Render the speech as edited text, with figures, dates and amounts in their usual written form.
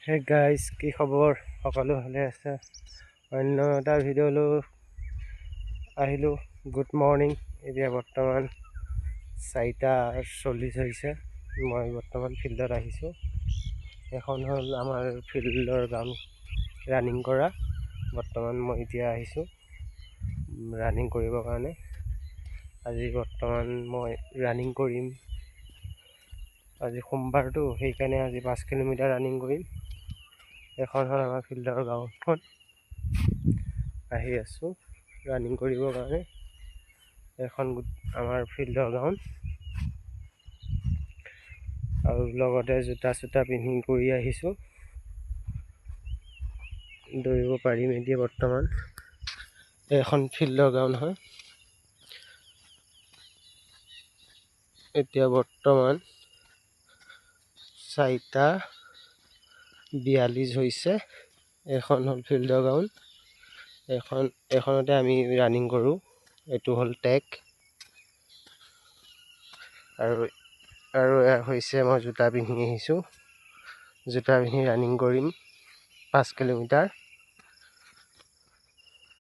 Hey guys, কি খবৰ? সকলো ভালে আছে? অন্য এটা ভিডিঅ'লৈ আহিলোঁ। Good morning. এতিয়া বৰ্তমান 4:40 হৈছে। মই বৰ্তমান ফিল্ডত আহিছোঁ। এখন হ'ল আমাৰ ফিল্ডৰ গ্ৰাউণ্ড, ৰানিং কৰা। বৰ্তমান মই এতিয়া আহিছোঁ ৰানিং কৰিবৰ কাৰণে। আজি বৰ্তমান মই ৰানিং কৰিম। আজি সোমবাৰটো, সেইকাৰণে আজি 5 কিলোমিটাৰ ৰানিং কৰিম। এখন হ'ল আমাৰ ফিল্ডৰ গ্ৰাউণ্ডখন। আহি আছোঁ ৰানিং কৰিবৰ কাৰণে। এখন আমাৰ ফিল্ডৰ গ্ৰাউণ্ড, আৰু লগতে জোতা চোতা পিন্ধি কৰি আহিছোঁ। দৌৰিব পাৰিম এতিয়া। বৰ্তমান এখন ফিল্ডৰ গ্ৰাউণ্ড হয়। এতিয়া বৰ্তমান 4:42 হৈছে। এখন হ'ল ফিল্ডৰ গ্ৰাউণ্ড। এখনতে আমি ৰানিং কৰোঁ। এইটো হ'ল টেক, আৰু এয়া হৈছে মই জোতা পিন্ধি আহিছোঁ। জোতা পিন্ধি ৰানিং কৰিম 5 কিলোমিটাৰ।